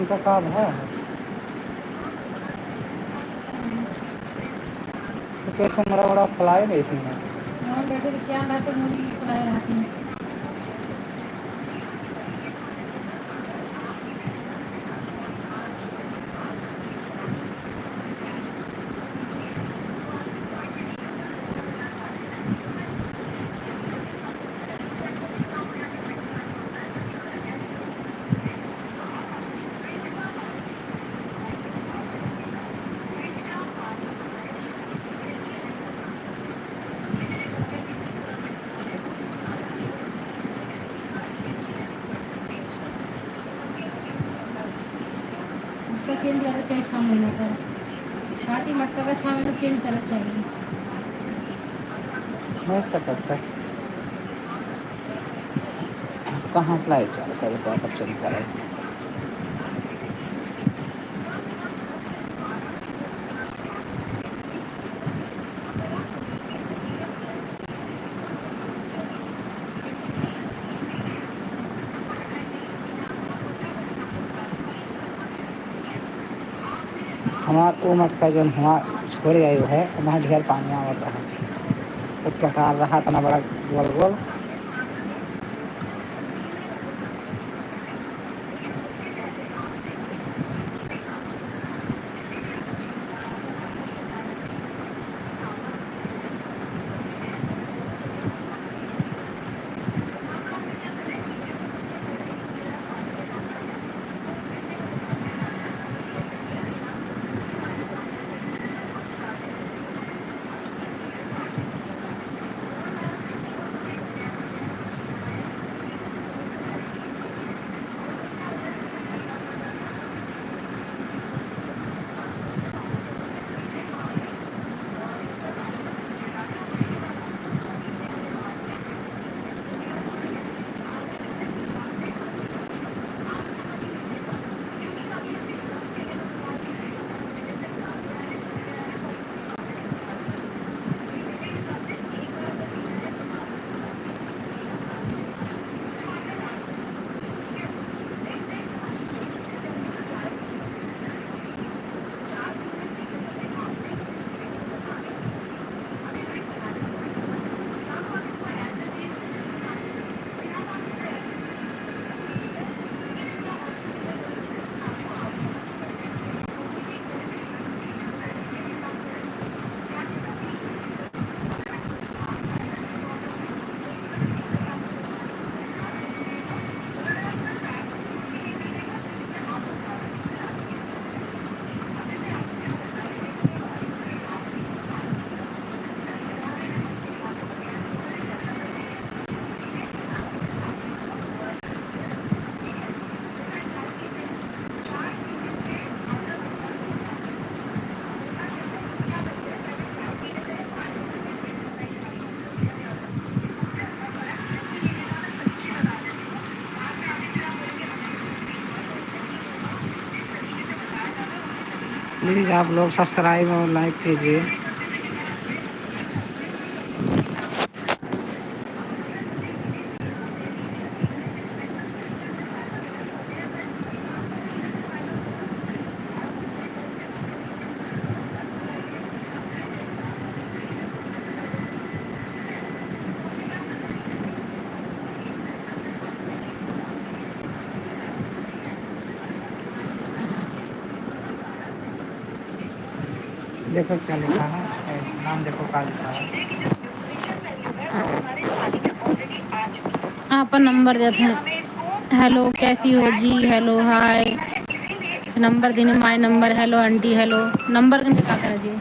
उनका कार्ड है। तो कैसे बड़ा बड़ा फैलाए गई थी मैं। वहाँ बैठे तो क्या बात है, मूवी पढ़ाए रहती हैं। उसका चेंज करना चाहिए 6 महीने का। शादी मटका का 6 महीने चेंज करना चाहिए। हो सकता है। कहाँ से लाए 400 रुपया का चेंज करे। हमार वो मटका जो हुआ छोड़ गए है, वहाँ ढेर पानी आवत रहा। वो कटार रहा इतना बड़ा गोल गोल। प्लीज़ आप लोग सब्सक्राइब और लाइक कीजिए। देखो क्या लिखा है, नाम देखो क्या लिखा है। आपका नंबर देते हैं। हेलो कैसी हो जी, हेलो हाय। नंबर देने my number, hello aunty, hello number देने क्या करा जी।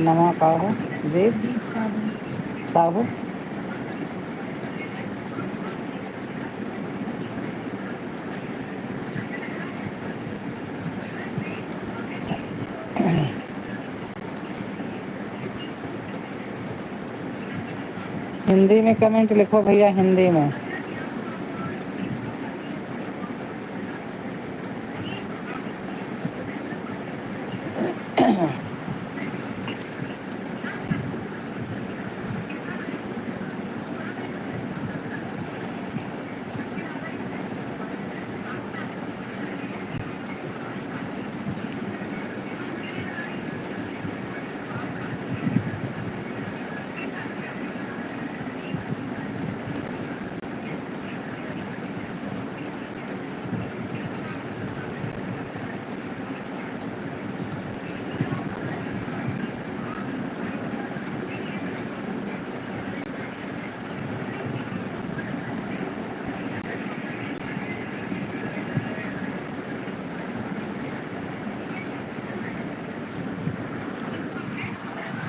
नमा का हो दीप दीप साहब साहू। हिंदी में कमेंट लिखो भैया, हिंदी में।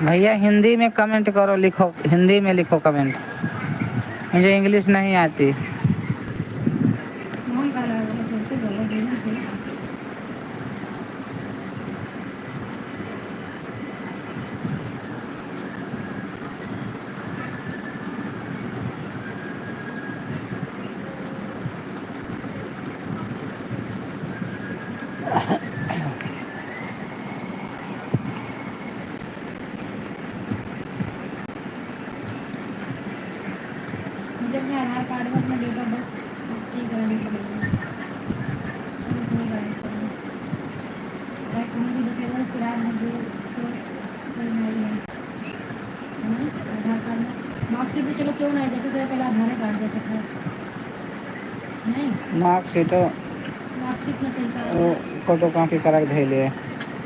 भैया हिंदी में कमेंट करो, लिखो हिंदी में लिखो कमेंट, मुझे इंग्लिश नहीं आती। मुझे अपने आधार कार्ड में अपना डेट ऑफ बर्थ चेंज करानी पड़ेगी। सही करानी पड़ेगी। डिसेबल फिलहाल मुझे आधार कार्ड में मार्कशीट भी चलो क्यों नहीं, जैसे पहले आधार कार्ड देते थे नहीं मार्कशीट मार्कशीट में सही वो करा फोटो कॉपी करा के धैले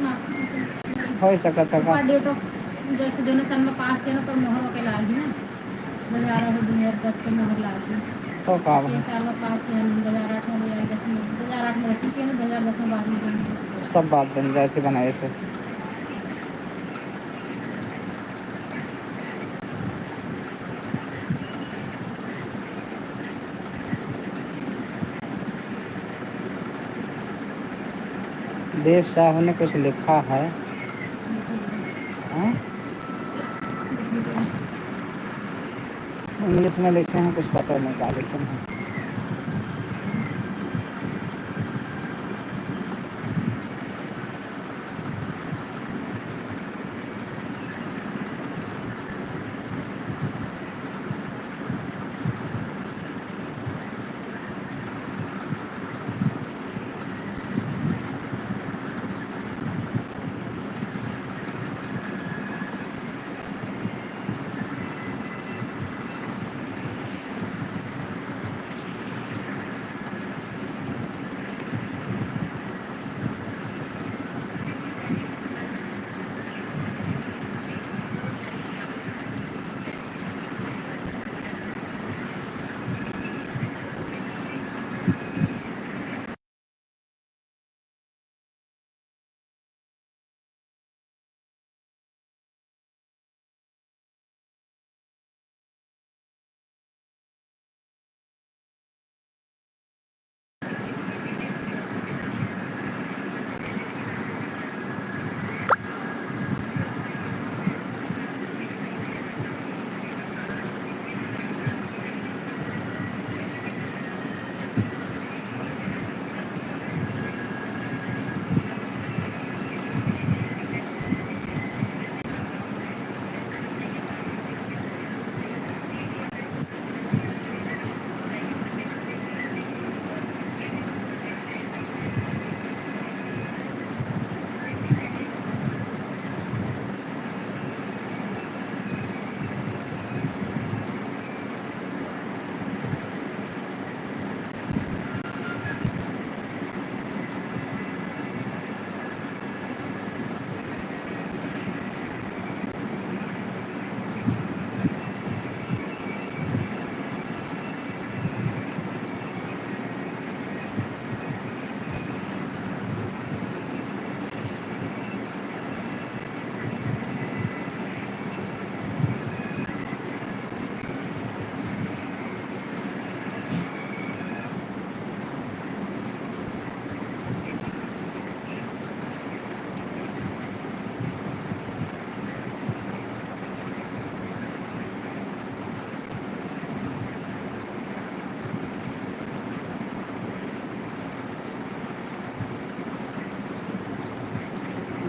मार्कशीट में सही हो सकत है का। डेट ऑफ जैसे दोनों सन में पास किया ना पर मोहर होके लागी ना 2010 के मोहर लागी तो का 6 साल में पास किया 2008 में 2010 में 2008 में रखी किया ना 2010 में बाद में सब बात बन जाए थे बनाए से। देव साहब ने कुछ लिखा है, इंग्लिश में लिखे हैं, कुछ पता नहीं क्या लिखे हैं।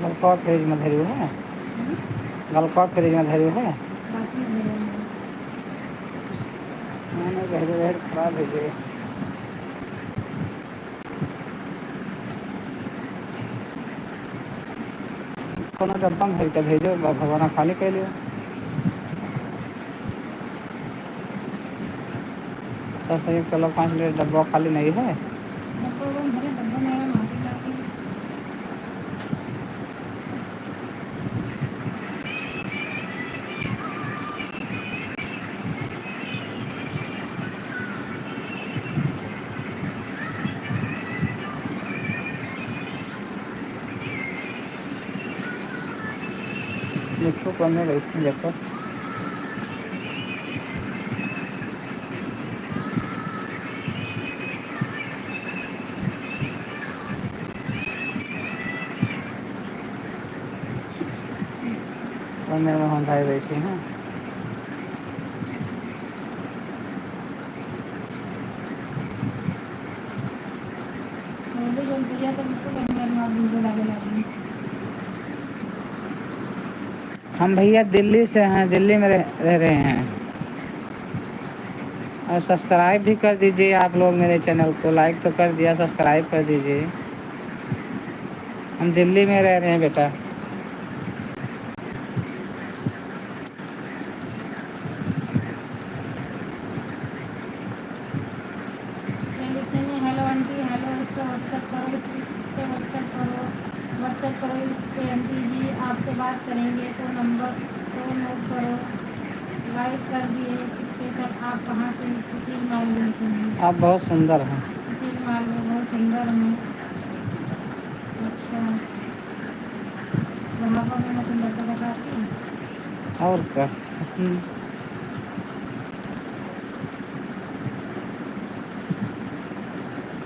गलकॉट फ्रिज में धरी है, गलकॉट फ्रिज में धरी है, मैंने गहरे खराब भेजे। कोनो डब्बा में भर के भेजो, भगवाना खाली कह लियो। सर सही चलो 5 लीटर डब्बा खाली नहीं है। मिट्टू पढ़ने बैठी देखो। और मेरे मोहन भाई बैठे हैं। हम भैया दिल्ली से हैं, दिल्ली में रह रहे हैं। और सब्सक्राइब भी कर दीजिए आप लोग मेरे चैनल को। लाइक तो कर दिया, सब्सक्राइब कर दीजिए। हम दिल्ली में रह रहे हैं बेटा। हेलो आंटी, हेलो, इस पे व्हाट्सएप करो, इस पे व्हाट्सएप करो इस पे। आंटी जी आपसे बात करेंगे तो नंबर तो नोट करो। लाइक कर दिए। स्पेशल आप कहाँ से? सुशील माल बोलते हैं। आप बहुत सुंदर हैं। सुशील माल में बहुत सुंदर हैं। अच्छा, वहाँ पर मैंने सुंदरता बताती हूँ। और क्या।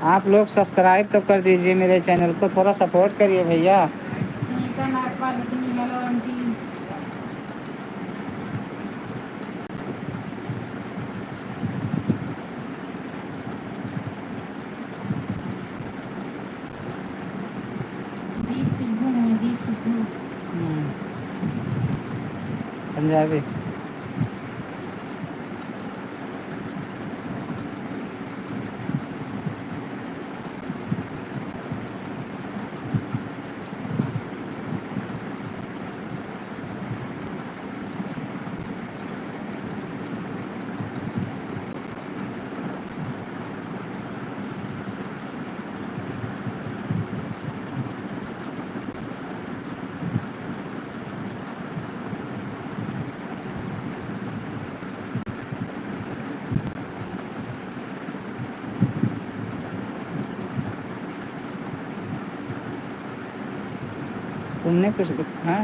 आप लोग सब्सक्राइब तो कर दीजिए मेरे चैनल को, थोड़ा सपोर्ट करिए भैया। नीता नागपाल इतनी हेलो आंटी। दीप सिद्धू है, दीप सिद्धू। पंजाबी। तुमने कुछ हाँ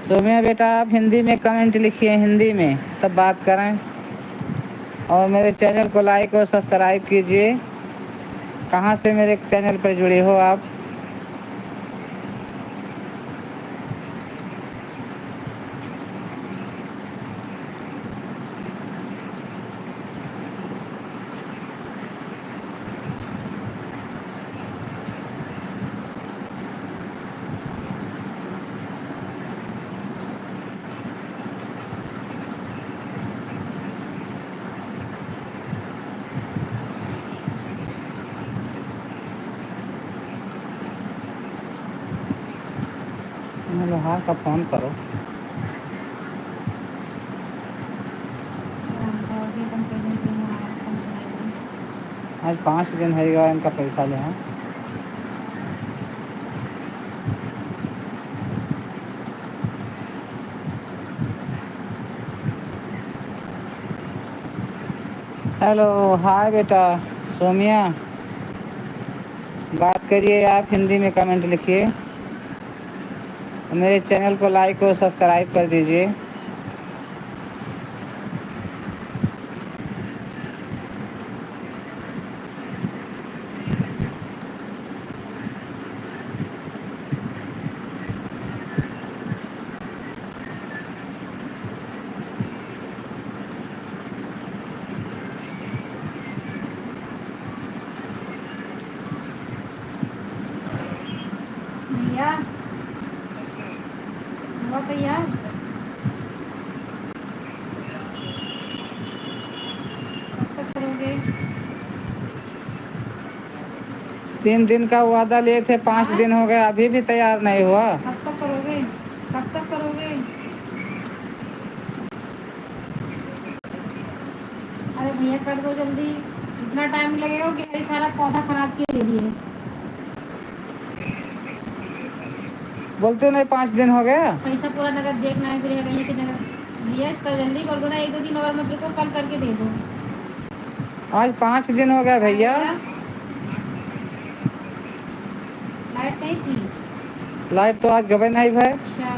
सोम्या बेटा आप हिंदी में कमेंट लिखिए, हिंदी में, तब बात करें। और मेरे चैनल को लाइक और सब्सक्राइब कीजिए। कहाँ से मेरे चैनल पर जुड़े हो आप? लोहार का फ़ोन करो। आज 5 दिन है इनका पैसा ले। हाँ हेलो, हाय बेटा सोमिया, बात करिए आप, हिंदी में कमेंट लिखिए। मेरे चैनल को लाइक और सब्सक्राइब कर दीजिए। भैया हुआ तैयार? कब तक करोगे? 3 दिन का वादा लिए थे, 5 हाँ? दिन हो गए, अभी भी तैयार नहीं हुआ। कब तक करोगे? कब तक करोगे? अरे भैया कर दो जल्दी, इतना टाइम लगेगा कि मेरी सारा पौधा खराब के दे दिए। बोलते नहीं 5 दिन हो गया। पैसा पूरा नगद देखना है, फिर भैया कि नगद। भैया इसका जल्दी कर दो ना, 1-2 दिन और मत रुको, कल करके दे दो। आज 5 दिन हो गया भैया। लाइट नहीं थी? लाइट तो आज गबे नहीं भाई। अच्छा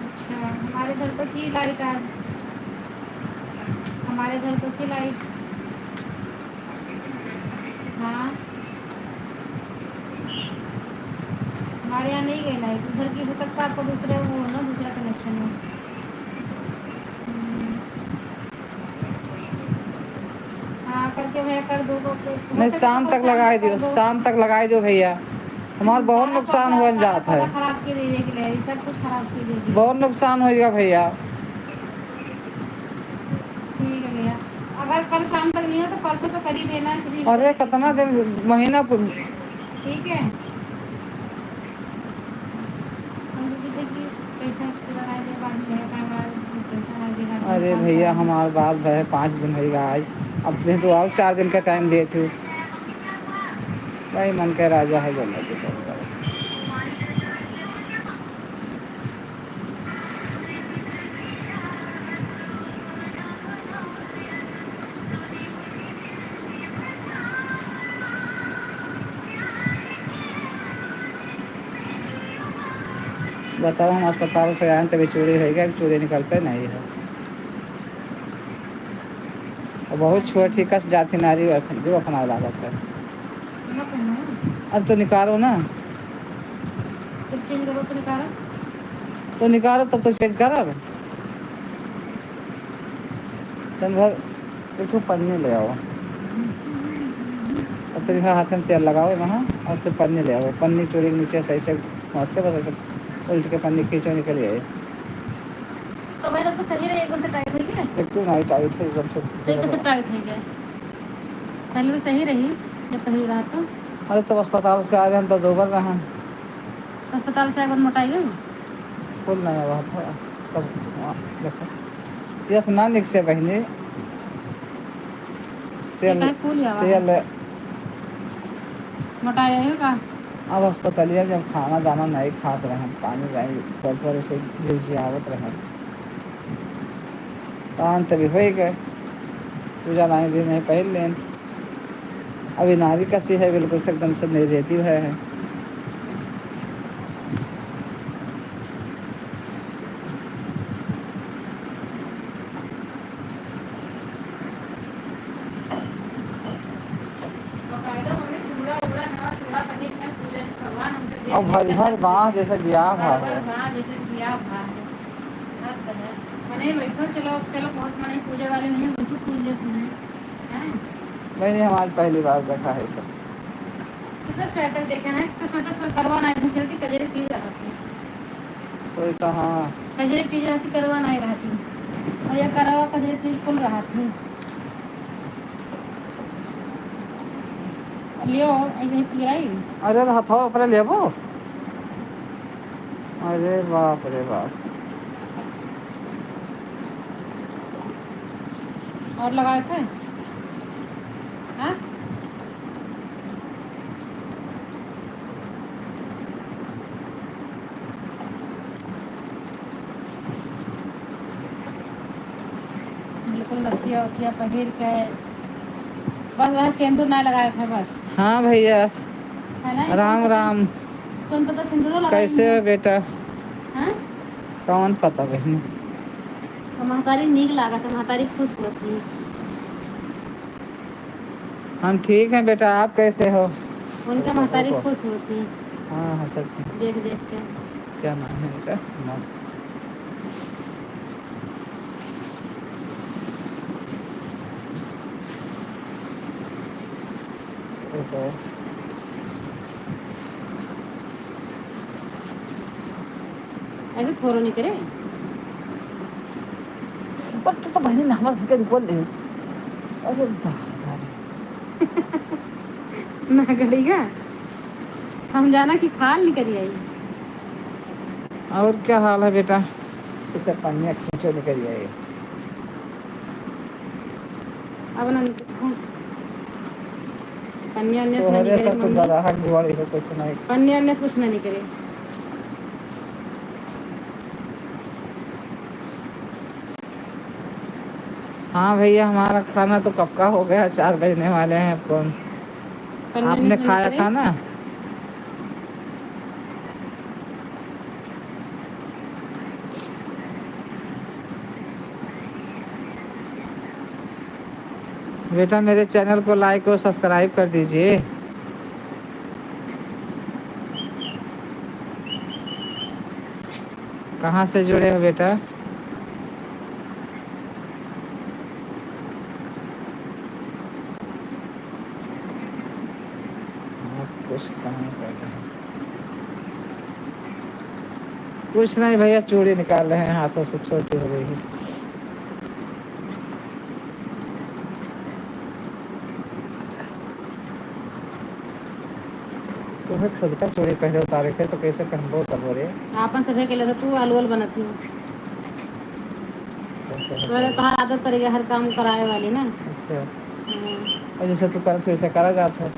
अच्छा, हमारे घर तो थी लाइट आज, हमारे घर तो थी लाइट। हाँ हमारे यहाँ नहीं गई लाइट, उधर की हो सकता है आपको दूसरे वो हो ना, दूसरा कनेक्शन हो। हाँ करके भैया कर दो तो नहीं, शाम तक लगा दियो, शाम तक लगा दियो भैया। हमारा बहुत नुकसान हो जाता है, खराब की दे के लिए सब कुछ खराब की दे। बहुत नुकसान होगा भैया। ठीक है भैया, अगर कल शाम तक नहीं हो तो परसों तो कर ही देना किसी। अरे कितना दिन, महीना। ठीक है, पैसा पूरा अरे भैया हमारी बात है, 5 दिन होगा आज, अपने तो और 4 दिन का टाइम दिए थे भाई। मन के राजा है जो मर्जी करता है। बताओ, हम अस्पताल से आए तभी चोरी होगा, चोरी निकलते नहीं है। और बहुत छोटी कस जाति नारी जो अपना लागत है। अब तो निकालो ना, तो चेंज करो तो निकालो, तो निकालो तब तो चेंज करो। दिन भर एक पन्नी ले आओ और फिर हाथ में तेल लगाओ वहाँ, और फिर पन्नी ले आओ। पन्नी चोरी के नीचे सही से घास के, बस ऐसे उल्ट के पन्नी खींचो, निकल आए। तो मैं तो सही रही, एकदम से टाइट हुई है, एकदम नहीं टाइट है, एकदम से तो कैसे टाइट हो गया? पहले तो सही रही जब पहली रहा तो। अरे तब अस्पताल से आ रहे हम तो 2 बार रहा। अस्पताल से आगे मोटाई गई, फुल नया हुआ था तब। देखो यस नानिक से बहनी तेल तेल मोटाई आई का। अब अस्पतालिया जब खाना दाना नहीं खाते रहे, पानी थोड़ा से गिरजियावत रहे, पान तभी हो गए। पूजा लाने दिन नहीं पहल लेन, अभी नारी कसी है बिल्कुल से एकदम से नहीं रहती है। देखना पूजा भगवान हमसे देख और भर भर गाँव जैसे ब्याह भा भर है। भर जैसे बिया भा है हर तरह मने वैसे चलो चलो बहुत मने पूजा वाले नहीं वैसे पूज लेते हैं मैंने हम आज पहली बार देखा है सब। कितना स्वेटर देखे हैं कितना स्वेटर करवा नहीं रहती कजरे की रहती सोई तो हाँ कजरे की रहती करवा नहीं रहती और ये करवा कजरे की कुल रहा थी लियो ऐसे पिराई अरे तो हथवा अपने लेबो। अरे बाप रे बाप। और लगाए थे हाँ बिल्कुल लसिया उसिया पहिर के बस वह सिंदूर नहीं लगाए थे बस हाँ भैया है ना राम राम। तुम पता सिंदूर लगाई कैसे हो बेटा? हाँ कौन पता बहनी। तो महतारी नीक लागा तो महतारी खुश होती हम ठीक हैं बेटा, आप कैसे हो? उनका महतारी खुश होती हाँ हाँ सच में। देख देख के क्या नाम है बेटा? नाम ऐसे थोड़ा नहीं करे पर तो बहनी नंबर के बोल ले। अरे मैं गड़ी का हम जाना कि खाल निकल आई और क्या हाल है बेटा? इसे पन्निया खींचो निकल आए। अब ना पन्या अन्य तो से नहीं हरे करे सब तो मम्मी दराहट गुवाड़ी हो कुछ नहीं। पन्या अन्य से कुछ नहीं करे हाँ भैया हमारा खाना तो कब का हो गया, 4 बजने वाले हैं। कौन पन्या आपने अन्य खाया करे खाना? बेटा मेरे चैनल को लाइक और सब्सक्राइब कर दीजिए। कहाँ से जुड़े हो बेटा? आप कुछ कहाँ कर रहे हैं? कुछ नहीं भैया, चूड़ी निकाल रहे हैं, हाथों से छोटी हो गई है। तुम्हें खुद का चूड़ी पहले उतारे थे तो कैसे पहनबो तब रे? आपन सभे के लिए तू अलवल बनत ही तोहर आदत पड़ गया हर काम कराए वाली ना अच्छा हाँ। और जैसे तू कर वैसे करा जाता है।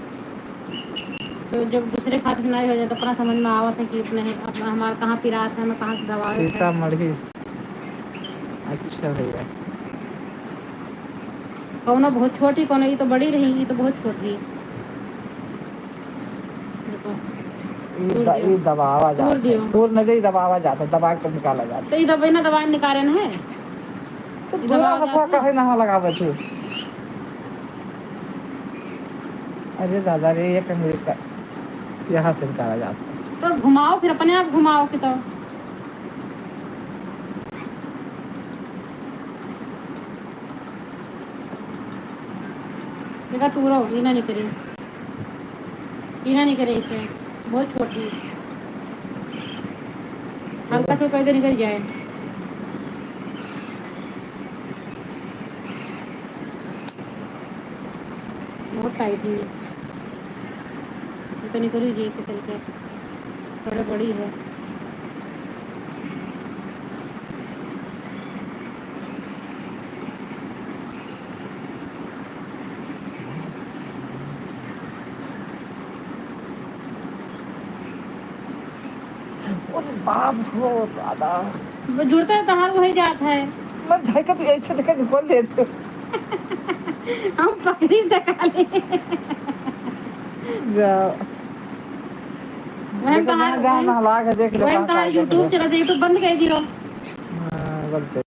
तो जब दूसरे खाते सुनाई हो जाए तो अपना समझ में आवत है कि अपना हमारा कहाँ पिरात है हमें कहाँ से दबावत है सीतामढ़ी। अच्छा भैया कौनो बहुत छोटी कौनो ये तो बड़ी रही ये तो बहुत छोटी देखो ये दबावा जाता है, दूर नहीं दबावा जाता, दबा कर निकाला जाता तो ये दबाई ना दबाई निकाले ना है तो दूरा हथवा काहे ना लगावे तू? अरे दादा रे ये कंग्रेस का यहाँ से निकाला जाता है। तो घुमाओ फिर अपने आप घुमाओ कि तो देखा तू रहो ये ना नहीं करे इसे बहुत छोटी हल्का से कोई निकल जाए बहुत टाइट है तो निकल जी फिसल के थोड़ा बड़ी है बाप हो दादा जुड़ता है तो हर वही जाता है मैं देखा तू ऐसे देखा निकल ले तू। हम पकड़ी टका ले जाओ वहन जहाँ जहाँ नहला के देख लो। वहन तहार यूट्यूब चला यूट्यूब बंद कर दियो। हाँ बोलते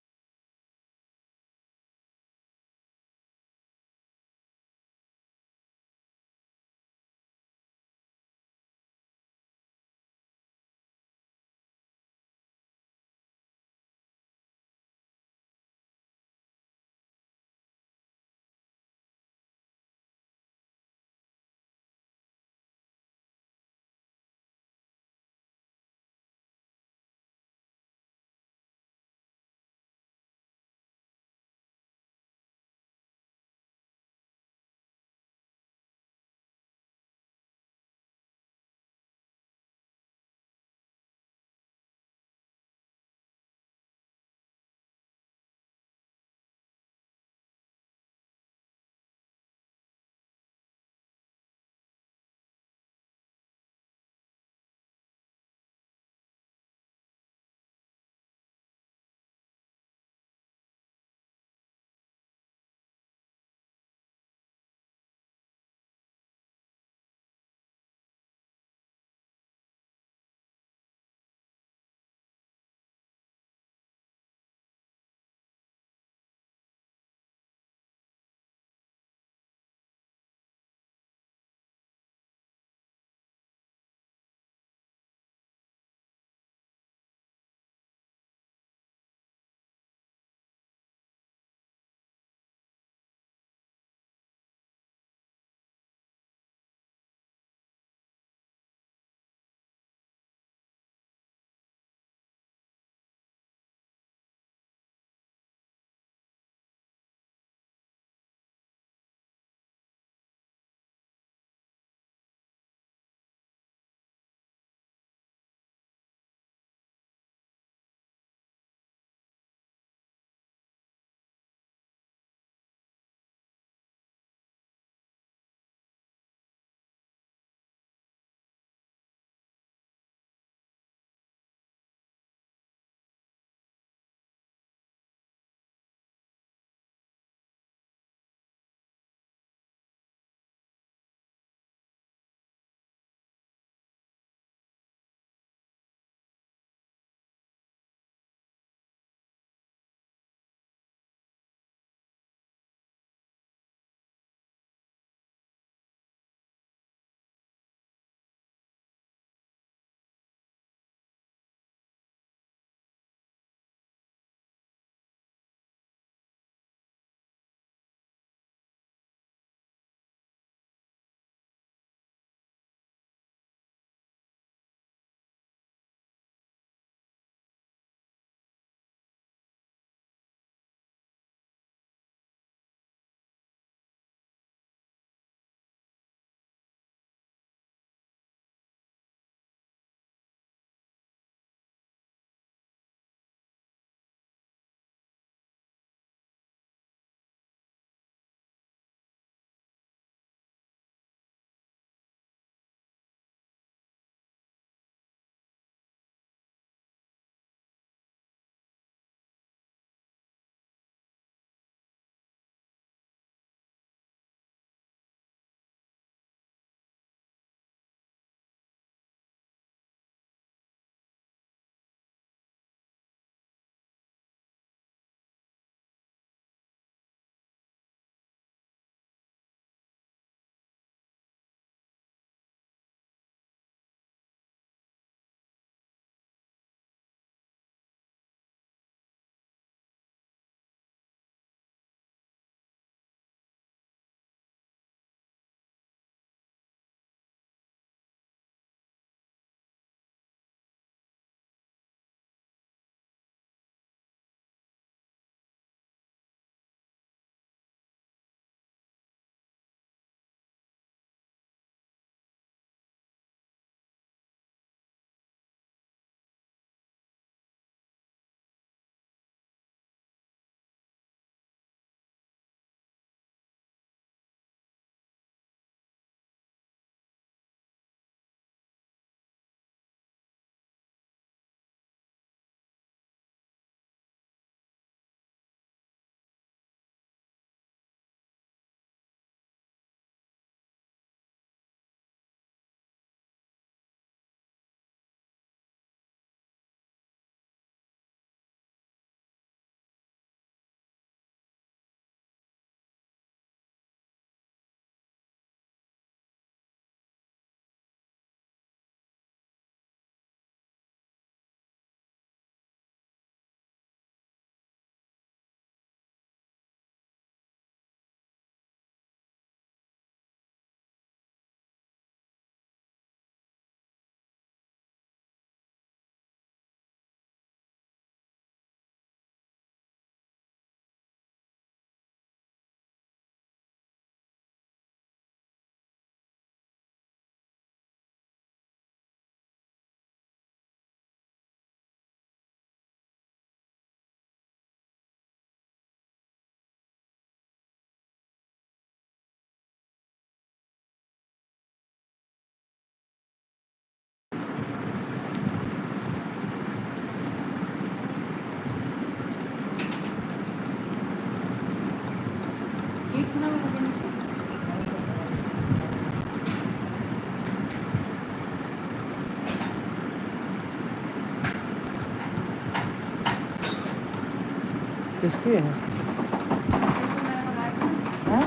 किसकी है? मैं मंगाया था हाँ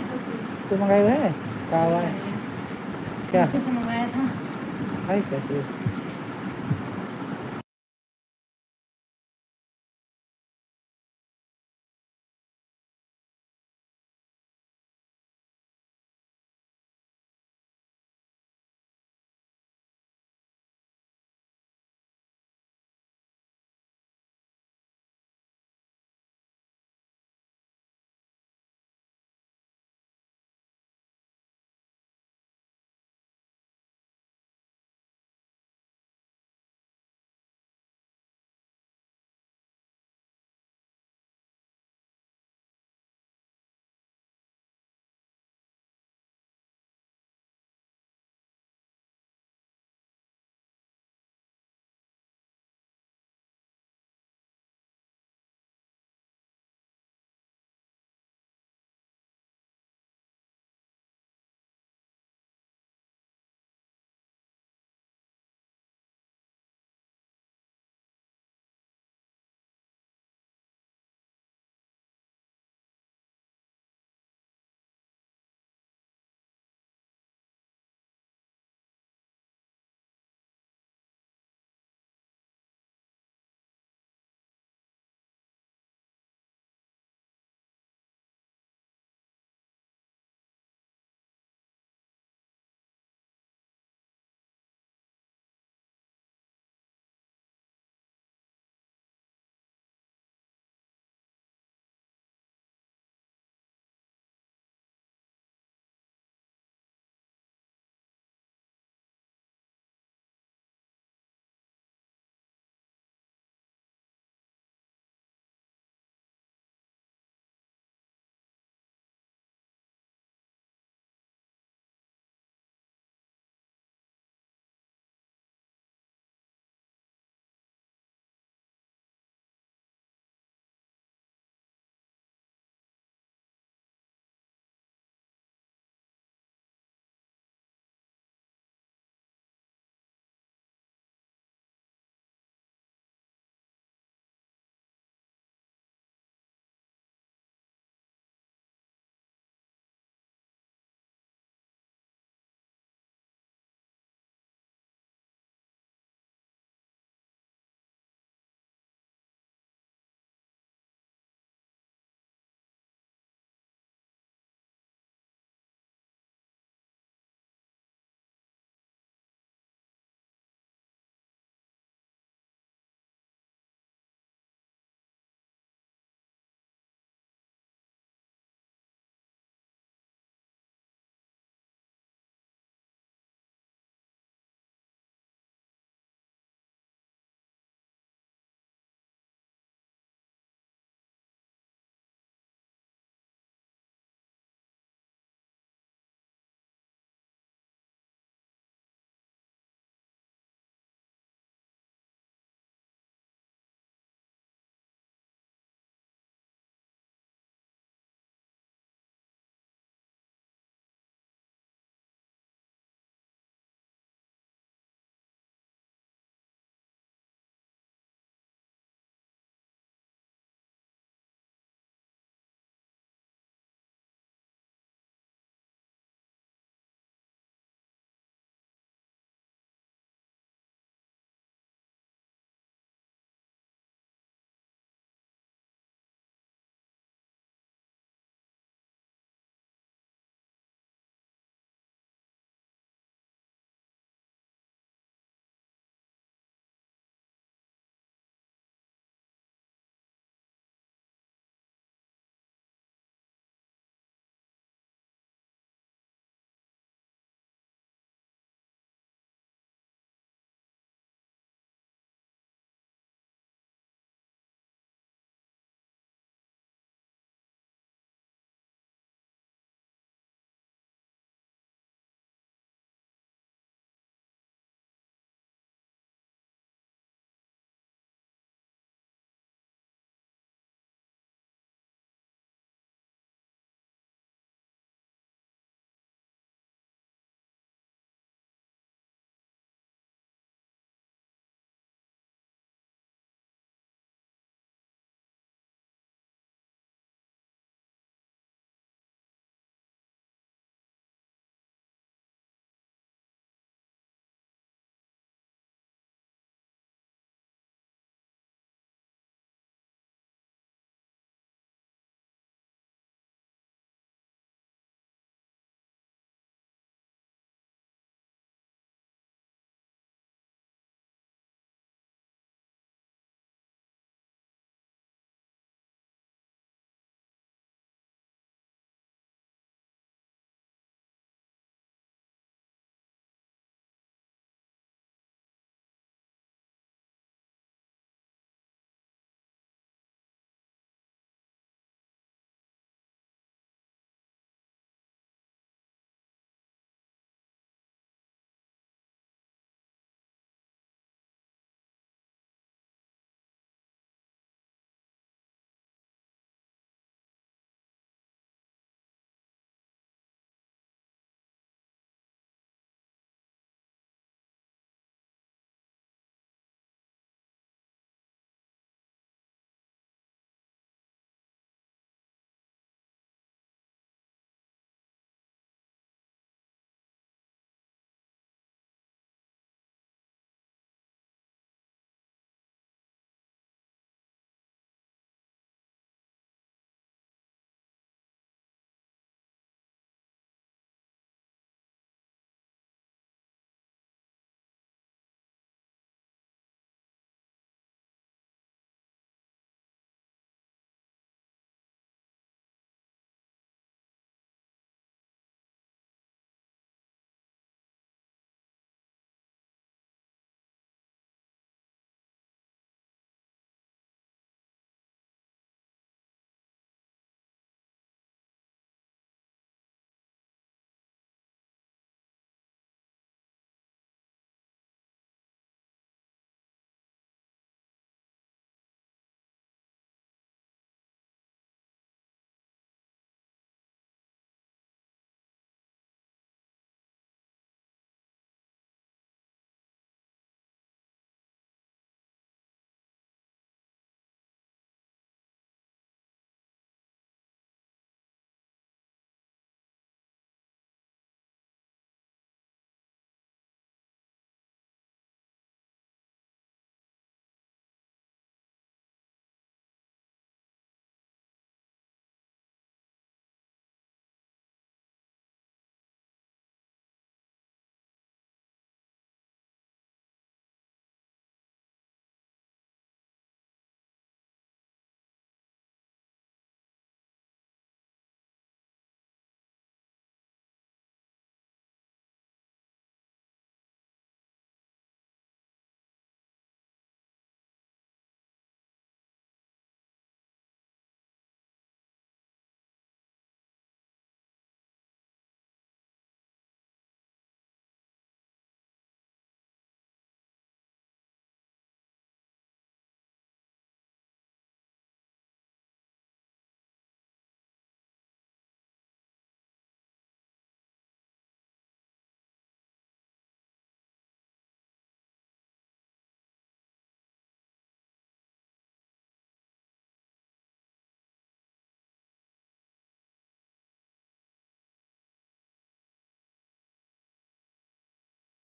100 से। तो मंगाए है कहाँ हुआ है? क्या 100 से मंगाया था। है कैसे?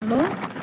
हेलो